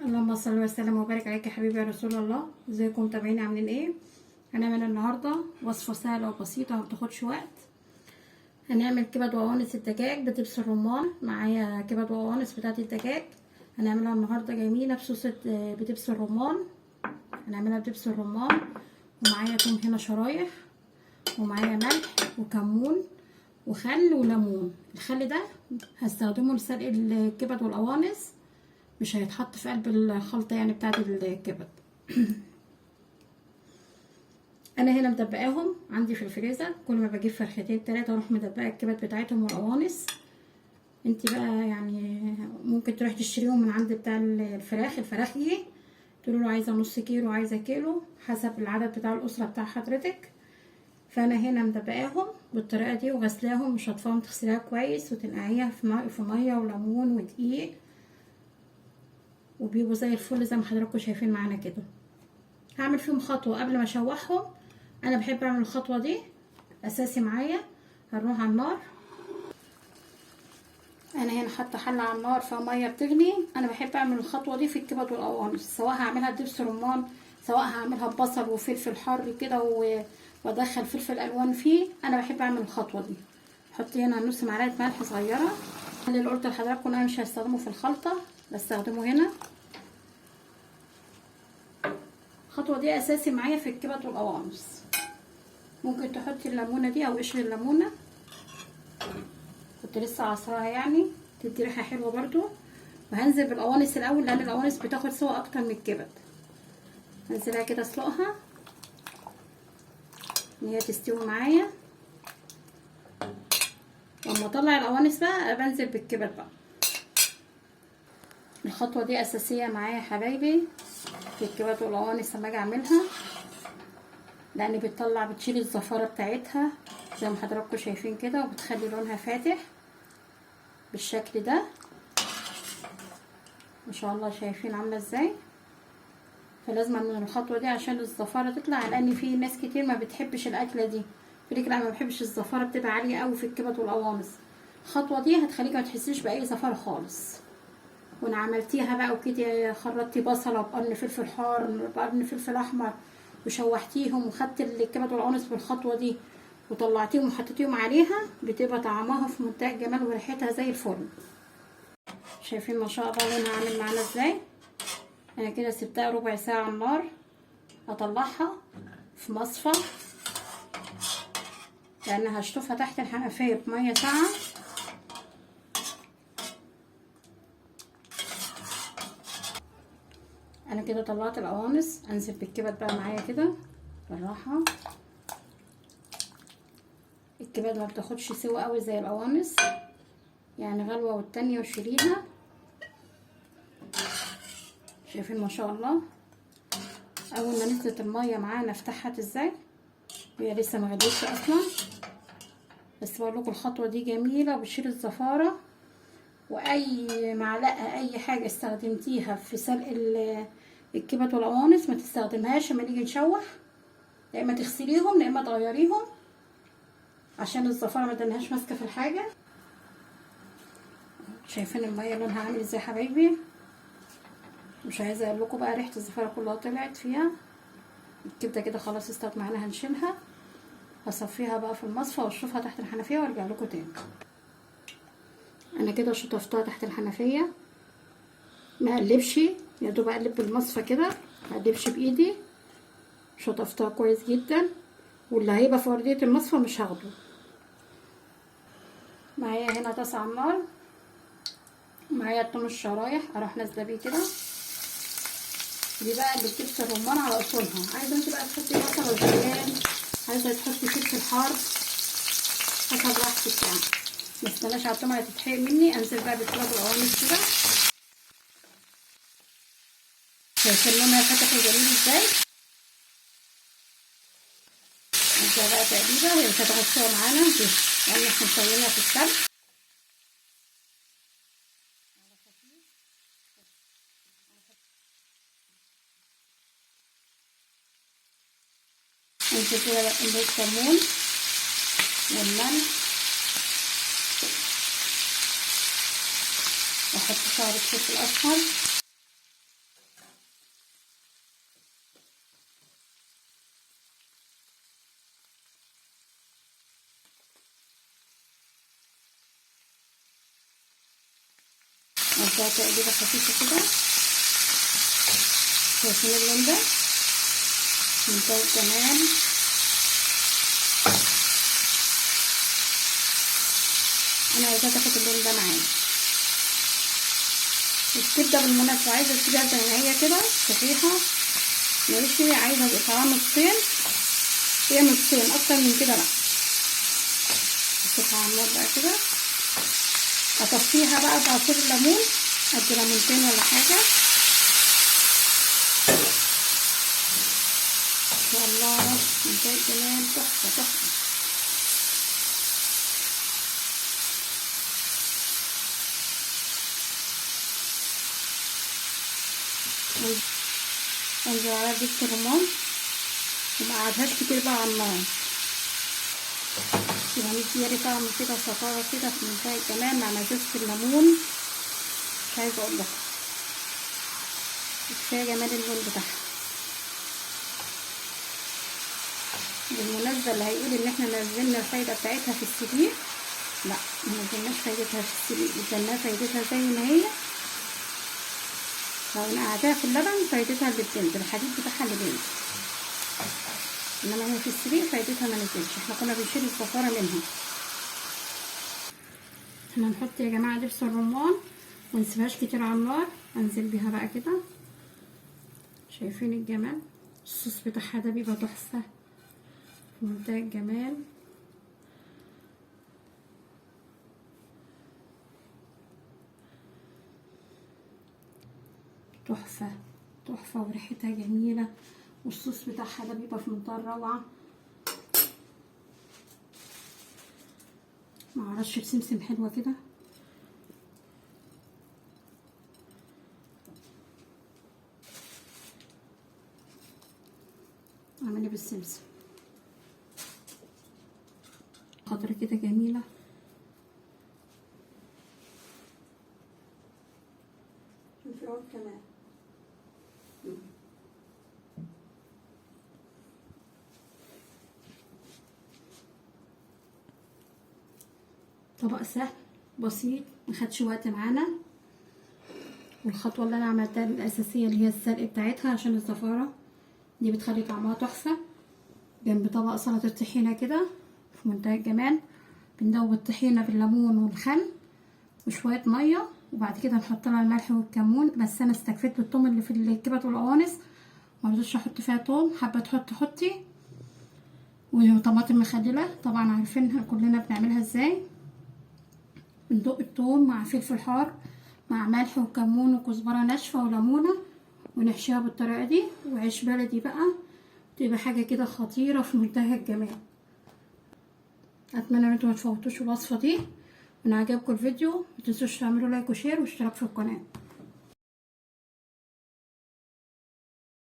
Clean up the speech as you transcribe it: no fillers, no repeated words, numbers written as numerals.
اللهم صل وسلم وبارك عليك يا حبيبي يا رسول الله. ازيكم متابعين عاملين ايه؟ هنعمل النهارده وصفه سهله وبسيطه ومبتاخدش وقت. هنعمل كبد وقوانص الدجاج بدبس الرمان. معايا كبد وقوانص بتاعه الدجاج، هنعملها النهارده جميله بصوص بدبس الرمان. هنعملها بدبس الرمان، ومعايا توم هنا شرايح، ومعايا ملح وكمون وخل وليمون. الخل ده هستخدمه لسلق الكبد والقوانص، مش هيتحط في قلب الخلطه يعني بتاعه الكبد. انا هنا مدبقاهم عندي في الفريزر، كل ما بجيب فرختين 3 اروح مدبقه الكبد بتاعتهم والقوانص. انت بقى يعني ممكن تروح تشتريهم من عند بتاع الفراخ دي، تقول له عايزه نص كيلو عايزه كيلو حسب العدد بتاع الاسره بتاع حضرتك. فانا هنا مدبقاهم بالطريقه دي وغسلاهم وشطفاهم، تغسليها كويس وتنقعيها في ميه وليمون ودقيق، وبيبقوا زي الفل زي ما حضراتكم شايفين معانا كده. هعمل فيهم خطوه قبل ما اشوحهم، انا بحب اعمل الخطوه دي اساسي معايا. هنروح على النار، انا هنا حاطه حله على النار فيها ميه بتغلي. انا بحب اعمل الخطوه دي في الكبد والقوانص، سواء هعملها بدبس رمان، سواء هعملها ببصل وفلفل حر كده وادخل فلفل الوان فيه. انا بحب اعمل الخطوه دي. حط هنا نص معلقه ملح صغيره. اللي قلت لحضراتكم انا مش هستخدمه في الخلطه، بستخدمه هنا. الخطوه دي اساسي معايا في الكبد والقوانص. ممكن تحطي الليمونه دي او قشر الليمونه، كنت لسه عصراها يعني، تدي ريحه حلوه برضو. وهنزل بالقوانص الاول لان القوانص بتاخد سوا اكتر من الكبد. هنزلها كده اسلقها ان هي تستوي معايا. لما اطلع القوانص بقى بنزل بالكبد بقى. الخطوه دي اساسيه معايا يا حبايبي في الكبد والقوانص لما اجي اعملها، لان بتشيل الزفاره بتاعتها زي ما حضراتكم شايفين كده، وبتخلي لونها فاتح بالشكل ده ما شاء الله. شايفين عامله ازاي؟ فلازم من الخطوه دي عشان الزفاره تطلع، لان في ناس كتير ما بتحبش الاكله دي، تقولك لا ما بحبش الزفاره بتبقى عاليه قوي في الكبد والقوانص. الخطوه دي هتخليكي ما تحسيش باي زفاره خالص. وانا عملتيها بقى وكده، خرطتي بصله بقرن فلفل حار بقرن فلفل احمر وشوحتيهم، وخدت الكبد والقوانص بالخطوه دي وطلعتيهم وحطيتيهم عليها، بتبقى طعمها في منتهى الجمال وريحتها زي الفل. شايفين ما شاء الله لونها عامل معانا ازاي؟ انا كده سبتها ربع ساعه على النار. هطلعها في مصفى لان هشطفها تحت الحنفيه بميه ساقعه. انا كده طلعت القوانص، انزل بالكبد بقى معايا كده بالراحه. الكبد ما بتاخدش سوا قوي زي القوانص، يعني غلوه والتانيه وشيليها. شايفين ما شاء الله اول ما نزلت الميه معانا افتحت ازاي، هي لسه ما غليتش اصلا. بس بقول لكم الخطوه دي جميله وبتشيل الزفاره. واي معلقه اي حاجه استخدمتيها في سلق الكبد والقوانص ما تستخدمهاش لما نيجي نشوح، يا اما تغسليهم يا اما تغيريهم عشان الزفاره ما تنهاش ماسكه في الحاجه. شايفين الميه لونها عامل ازاي يا حبايبي؟ مش عايزه اقول لكم بقى ريحه الزفاره كلها طلعت فيها. الكبده كده خلاص استوت معانا، هنشيلها. هصفيها بقى في المصفى واشوفها تحت الحنفيه وارجع لكم تاني. انا كده شطفتها تحت الحنفيه، ما اقلبش، يا دوب اقلب بالمصفى كده، ما اقلبش بايدي. شطفتها كويس جدا، واللي هيبقى في ارضيه المصفى مش هاخده. معايا هنا طاسه على النار، معايا التوم الشرايح اروح نازله بيه كده. دي بقى اللي بتبس الرمان على اصولها. عايزه انت بقى تحطي بصل وبريان، عايزه تحطي فلفل حار، حسب راحتك يعني. مستناش على التومه تتحرق مني. انزل بقى بالكبد والقوانص كده. شايفين لونها فتح وجميل ازاي؟ نبدا بقى تقليبه، هي مش هتاخد سوا معانا لان احنا مسويينها في السلق. انزل كده بالكمون والملح، واحط شعرة فلفل اصفر، نديها تقليبه خفيفه كده. شايفين اللون ده منتهى الجمال. انا عايزاها تاخد اللون ده معايا. الكبده بالمناسبه عايزه تسيبها زي ما هي كده صحيحه ماشي، عايزه تقطعها نصين، هي نصين اكتر من كده لا. احطها على النار بقى كده، اطفيها بقى بعصير الليمون، ادي ليمونتين ولا حاجه. ان شاء الله منتهى الجمال، تحفه تحفه. انزل على دبس الرمان ومقعدهاش كتير بقى على النار، يبقى مديالي طعم كده وصفارة كده في منتهى الجمال مع مزازة الليمون. مش عايزه اقول لكم كفايه جمال اللون بتاعها. بالمناسبه اللي هيقول ان احنا نزلنا الفايده بتاعتها في السليق، لا ما نزلناش فايدتها في السليق، نزلنا فايدتها زي ما هي. لو نقعتها في اللبن فايدتها اللي بتنزل، الحديد بتاعها اللي بينزل، انما هي في السليق فايدتها ما نزلش. احنا كنا بنشيل الصفاره منها. احنا نحط يا جماعه دبس الرمان ونسيبهاش كتير على النار، انزل بيها بقى كده. شايفين الجمال؟ الصوص بتاعها ده بيبقى تحفه في منتهى الجمال. تحفه تحفه وريحتها جميله، والصوص بتاعها ده بيبقى في منتهى الروعه مع رشه سمسم حلوه كده. اعملي بالسمسم خضرة كده جميله. شوفي عود كمان. طبق سهل بسيط مخدش وقت معانا. والخطوه اللي انا عملتها الاساسيه اللي هي السلق بتاعتها عشان الزفاره دي بتخلي طعمها تحفه، جنب طبق سلطه طحينه كده في منتهى الجمال. بندوب الطحينه بالليمون والخل وشويه ميه، وبعد كده نحط لها الملح والكمون. بس انا استكفيت بالثوم اللي في الكبد والقوانص، ما رضيتش احط فيها ثوم. حابه تحطي حطي. وطماطم مخلله طبعا عارفينها كلنا بنعملها ازاي. بندق الثوم مع فلفل حار مع ملح وكمون وكزبره ناشفه وليمونه، ونحشيها بالطريقه دي. وعيش بلدي بقى تبقى حاجه كده خطيره في منتهى الجمال. اتمنى ان انتم ما تفوتوش الوصفه دي. وان عجبكم الفيديو متنسوش تعملوا لايك وشير واشتراك في القناه.